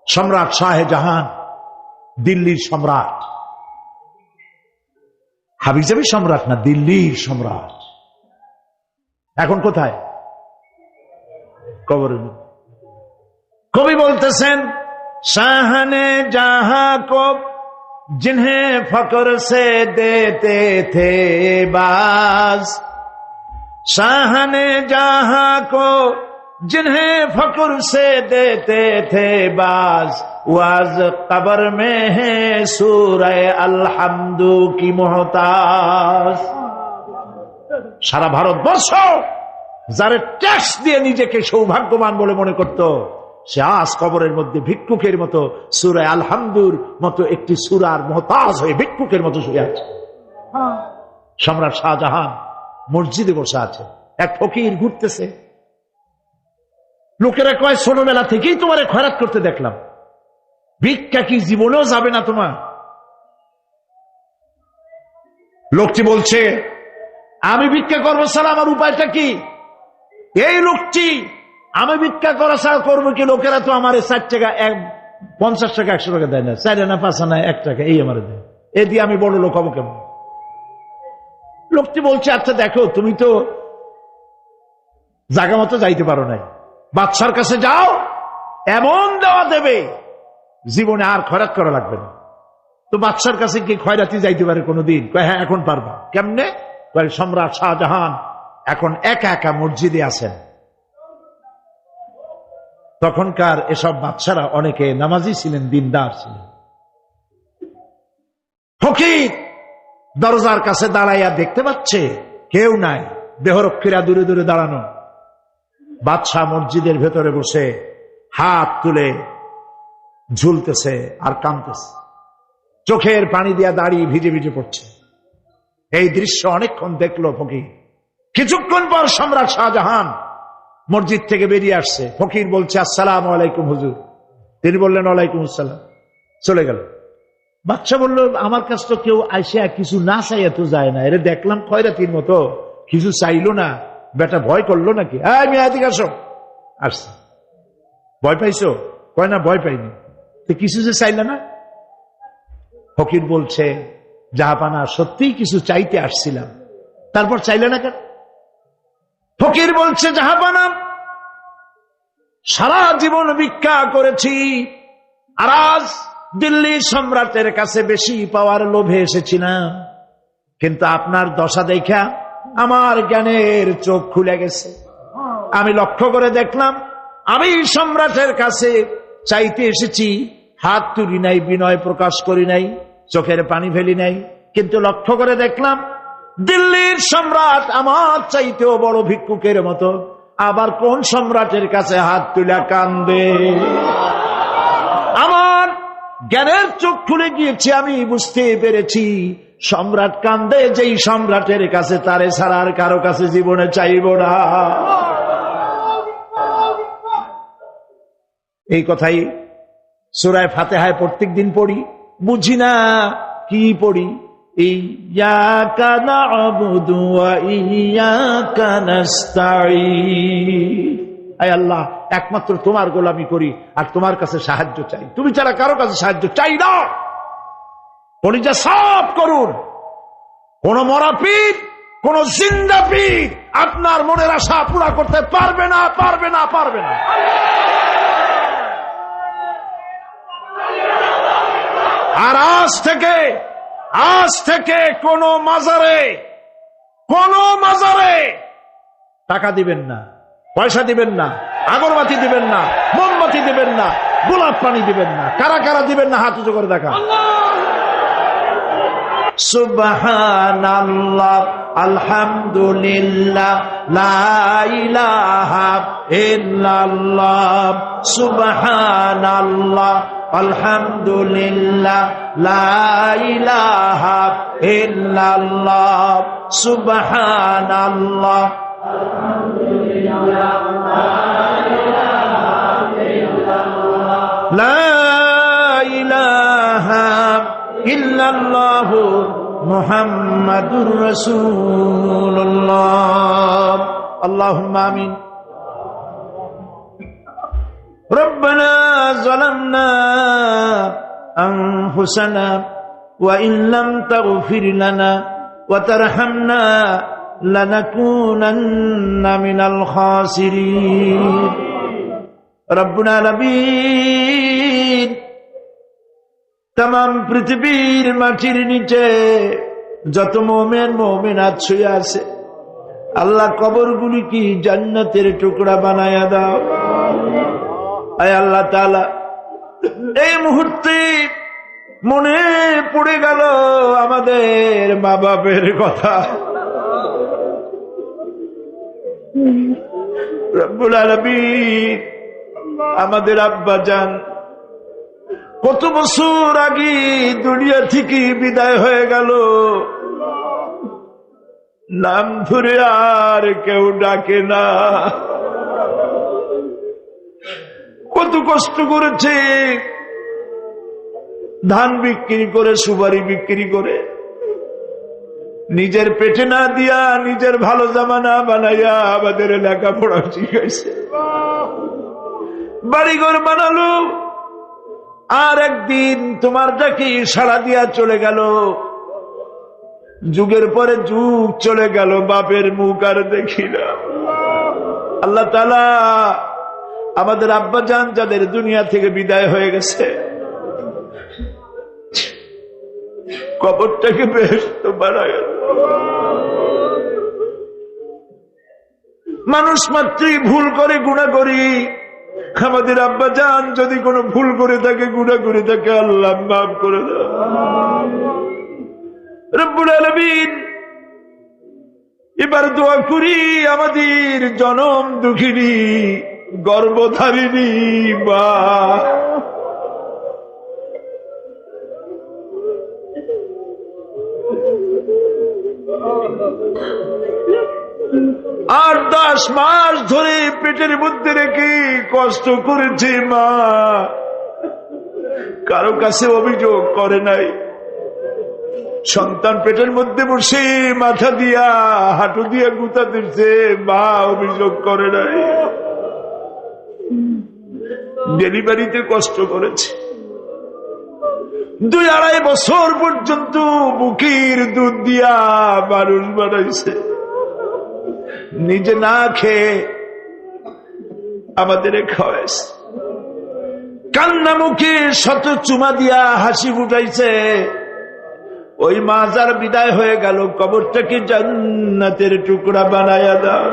সম্রাট শাহজাহান, দিল্লির সম্রাট, হাবিজাবি সম্রাট না, দিল্লির সম্রাট। এখন কোথায়? কবরের মধ্যে। কবি বলতেছেন, শাহনে জাহাं को जिन्हें फक्र से देते थे बाज, शाहने जहां को जिन्हें फक्र से देते थे बाज, वाज कब्र में है सूरह अलहम्दु की मोहताज। সারা ভারতবর্ষ যারা ট্যাক্স দিয়ে নিজেকে সৌভাগ্যবান বলে মনে করত, সে আজ কবরের মধ্যে ভিক্ষুকের মতো সূরা আলহামদুর মতো একটি সূরার মুহতাজ হয়ে ভিক্ষুকের মতো শুয়ে আছে। সম্রাট শাহজাহান মসজিদে বসে আছে, এক ফকির ঘুরতেছে। লোকেরা কয়, ছোটবেলা থেকেই তোমারে খয়রাত করতে দেখলাম, ভিক্ষা কি জীবনেও যাবে না তোমার? লোকটি বলছে, আমি ভিক্ষা করবো ছাড়া আমার উপায়টা কি? এই লোকটি, আমি ভিক্ষা করা ছাড়া করবো কি? লোকেরা তো আমার 60 টাকা, 50 টাকা, 100 টাকা দেয় না, 4 আনা 5 আনা 1 টাকা এই আমার দেয়, এ দিয়ে আমি বড় লোক হবো কেমন? লোকটি বলছে, আচ্ছা দেখো, তুমি তো জায়গা মতো যাইতে পারো নাই, বাদশার কাছে যাও, এমন দেওয়া দেবে জীবনে আর খয়রাত করা লাগবে না। তো বাদশার কাছে কি খয়রাতি যাইতে পারে কোনোদিন? কয়, হ্যাঁ এখন পারবা। কেমনে? কয়, সম্রাট শাহজাহান এখন একা একা মসজিদে আছেন। তখনকার এসব বাদশারা অনেকে নামাজি ছিলেন, দিনদার ছিলেন। ফকির দরজার কাছে দাঁড়াইয়া দেখতে পাচ্ছে কেউ নাই, দেহরক্ষীরা দূরে দূরে দাঁড়ানো। বাদশাহ মসজিদের ভেতরে বসে হাত তুলে ঝুলতেছে আর কাঁদতেছে, চোখের পানি দিয়া দাঁড়িয়ে ভিজে ভিজে পড়ছে। এই দৃশ্য অনেকক্ষণ দেখলো ফকির। কিছুক্ষণ পর সম্রাট শাহজাহান মসজিদ থেকে বেরিয়ে আসছে। ফকির বলছে, আসসালামু আলাইকুম হুজুর। তিনি বললেন, ওয়ালাইকুম আসসালাম। চলে গেল। বাদশা বলল, আমার কাছে তো কেউ আইসা কিছু না চাইয়া তো যায় না, এরে দেখলাম খয়রাতির মতো কিছু চাইলো না, বেটা ভয় করলো নাকি? আমি এদিকে আসো। আসছে। ভয় পাইছো? কয় না, ভয় পাইনি। তো কিছু যে চাইলে না? ফকির বলছে, জাহাপানা, সত্যিই কিছু চাইতে আসছিলাম। তারপর চাইলে না কেন? ফকির বলছে, জাহাপানা, সারা জীবন ভিক্ষা করেছি, আর আজ দিল্লি সম্রাটের কাছে বেশি পাওয়ার লোভে এসেছিলাম, কিন্তু আপনার দশা দেখা আমার জ্ঞানের চোখ খুলে গেছে। আমি লক্ষ্য করে দেখলাম, আমি সম্রাটের কাছে চাইতে এসেছি, হাত তুলি নাই, বিনয় প্রকাশ করি নাই, চোখের পানি ফেলি নাই, কিন্তু লক্ষ্য করে দেখলাম দিল্লির সম্রাট আমার চাইতেও বড় ভিক্ষুকের মতো। আবার কোন সম্রাটের কাছে হাত তুলে কান্দে? আমার জ্ঞানের চোখ খুলে গিয়েছে, আমি বুঝতে পেরেছি সম্রাট কান্দে যেই সম্রাটের কাছে, তারে ছাড়া আর কারো কাছে জীবনে চাইব না। এই কথাই সূরা ফাতিহায় প্রত্যেক দিন পড়ি, বুঝি না কি পড়ি। ইয়াকা না'বুদু ওয়া ইয়াকা নাস্তাঈন। আয় আল্লাহ, একমাত্র তোমার গোলামি করি আর তোমার কাছে সাহায্য চাই, তুমি ছাড়া কারো কাছে সাহায্য চাই না। কলিজা সাফ করুন। কোন মরা পীর, কোন জিন্দা পীর আপনার মনের আশা পুরা করতে পারবে না, পারবে না, পারবে না। আর আজ থেকে কোন মাজারে টাকা দিবেন না, পয়সা দিবেন না, আগরবাতি দিবেন না, মোমবাতি দিবেন না, গোলাপ পানি দিবেন না। কারা কারা দিবেন না হাত উঁচু করে দেখা। সুবহানাল্লাহ, আলহামদুলিল্লাহ, লা ইলাহা ইল্লাল্লাহ। সুবহানাল্লাহ, আলহামদুলিল্লাহ, লা ইলাহা ইল্লাল্লাহ। সুবহানাল্লাহ, আলহামদুলিল্লাহ, লা ইলাহা ইল্লাল্লাহ, মুহাম্মাদুর রাসূলুল্লাহ। আল্লাহুম্মা আমিন। রব্বানা যালামনা আনফুসানা ওয়া ইন লাম তাগফির লানা ওয়া তারহামনা লানাকুনান্না মিনাল খাসিরিন। রব্বুল আলামিন, তামাম পৃথিবীর মাটির নিচে যত মুমিন মুমিনাত শুয়ে আছে, আল্লাহ কবরগুলি কি জান্নাতের টুকরা বানায়া দাও। আয় আল্লাহ তাআলা, এই মুহূর্তে মনে পড়ে গেল আমাদের মা বাপের কথা। রব্বুল আলামিন, আমাদের আব্বা জান কত বছর আগে দুনিয়া থেকে বিদায় হয়ে গেল, নাম ধরে আর কেউ ডাকে না। কত কষ্ট করেছে, ধান বিক্রি করে, সুপারি বিক্রি করে, নিজের পেটে না দিয়া নিজের ভালো জামা না বানাইয়া আমাদের লেখাপড়া শিখাইছে, বাড়িঘর বানালো। আর একদিন তোমার ডাকি সাড়া দিয়া চলে গেল। যুগের পরে যুগ চলে গেল, বাপের মুখ আর দেখি না। আল্লাহ তাআলা আমাদের আব্বা জান যাদের দুনিয়া থেকে বিদায় হয়ে গেছে, কবরটাকে বেহেশত বানায়। মানুষ মাত্রই ভুল করে, গুনাহ করি। আমাদের আব্বা জান যদি কোনো ভুল করে থাকে, গুনাহ করে থাকে, আল্লাহ মাফ করে দাও। রব্বুল আলামিন, এবার দোয়া করি আমাদের জনম দুঃখিনী গর্ভধারিণী মা, আর 10 মাস ধরে পেটের মধ্যে রেখে কষ্ট করেছে মা, কারো কাছে অভিযোগ করে নাই। সন্তান পেটের মধ্যে বসে মাথা দিয়া হাঁটু দিয়া গুতা দিচ্ছে, মা অভিযোগ করে নাই। ডেলিভারিতে কষ্ট করেছে, 2-2.5 বছর পর্যন্ত বুকের দুধ দিয়া মানুষ বানাইছে, নিজে না খেয়ে আমাদের খাওয়াইছে, কান্না মুখে শত চুমা দিয়া হাসি ফুটাইছে। ওই মা যার বিদায় হয়ে গেল, কবরটাকে জান্নাতের টুকরা বানায়া দাও।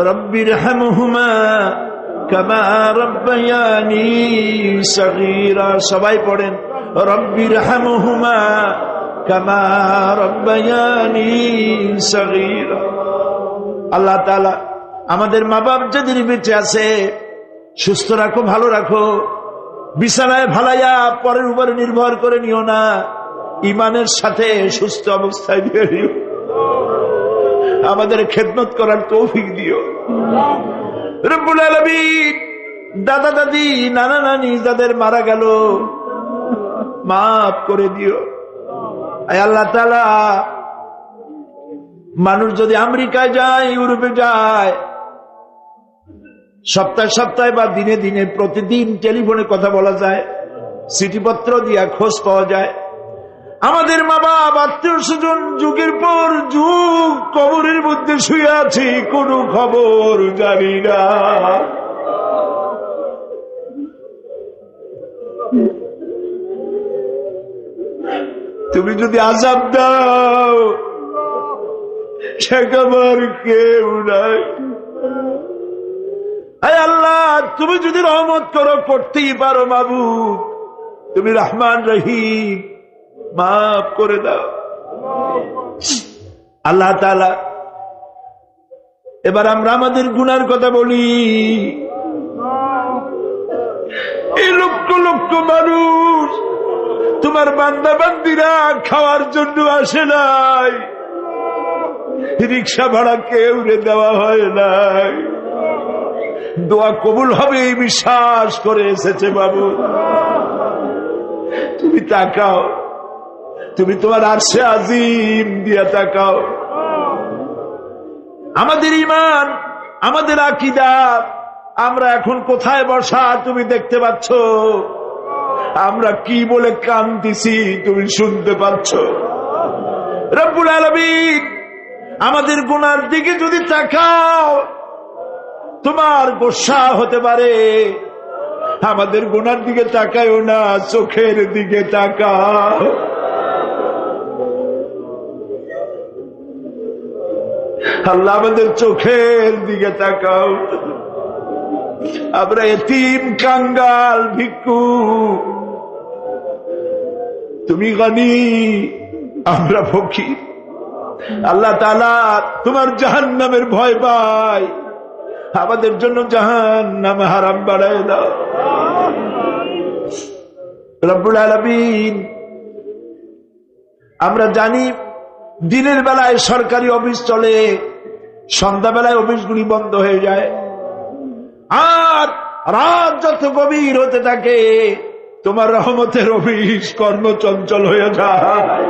রব্বির হামহুমা কামা রব্বায়ানি সগীরা। সবাই পড়েন, রব্বির হামহুমা কামা রব্বায়ানি সগীরা। আল্লাহ তাআলা আমাদের মা বাপ যাদের বেঁচে আছে, সুস্থ রাখো, ভালো রাখো। বিছানায় ভালাইয়া পরের উপরে নির্ভর করে নিও না, ইমানের সাথে সুস্থ অবস্থায় দিয়ে দিও। আমাদের খেদমত করার তৌফিক দিও রব্বুল আলামিন। দাদা দাদি, নানা নানি যাদের মারা গেল, মাফ করে দিও। আয় আল্লাহ তাআলা, মানুষ যদি আমেরিকায় যায়, ইউরোপে যায়, সপ্তাহে সপ্তাহে বা দিনে দিনে প্রতিদিন টেলিফোনে কথা বলা যায়, চিঠিপত্র দিয়া খোঁজ পাওয়া যায়। আমাদের মা বাপ, আত্মীয় স্বজন যুগের পর যুগ কবরের মধ্যে শুয়ে আছি, কোনো খবর জানি না। তুমি যদি আযাব দাও, ঠেকাবার কেউ নাই। আয় আল্লাহ, তুমি যদি রহমত করো, করতেই পারো মাবুদ, তুমি রহমান রহিম, মাফ করে দাও। আল্লাহ তাআলা, এবার আমরা আমাদের গুনার কথা বলি। এই লক্ষ লক্ষ মানুষ তোমার বান্দা বান্দিরা খাওয়ার জন্য আসে নাই, রিক্সা ভাড়া কেউ দেওয়া হয় নাই, দোয়া কবুল হবে এই বিশ্বাস করে এসেছে। বাবু, তুমি তাকাও, তুমি তোমার আরশে আজিম দিয়া তাকাও। আমাদের ঈমান, আমাদের আকীদা, আমরা এখন কোথায় বসা তুমি দেখতে পাচ্ছ, আমরা কি বলে কান্দিছি তুমি শুনতে পাচ্ছ। রব্বুল আলামিন আমাদের গুনার দিকে যদি তাকাও তোমার গোসা হতে পারে, আমাদের গুনার দিকে তাকায়ও না, চোখের দিকে তাকাও। আল্লাহ আমাদের চোখের দিকে তাকাও। আমরা এতিম, কাঙ্গাল, ভিক্ষু, তুমি গনি, আমরা ফকির। আল্লাহ তাআলা তোমার জাহান্নামের ভয় পায়, আমাদের জন্য জাহান্নাম হারাম বানায় দাও। রব্বুল আলামিন আমরা জানি দিনের বেলায় সরকারি অফিস চলে, সন্ধ্যাবেলায় অফিসগুলি বন্ধ হয়ে যায়, আর রাত যত গভীর হতে থাকে তোমার রহমতের অফিস কর্মচঞ্চল হয়ে যায়।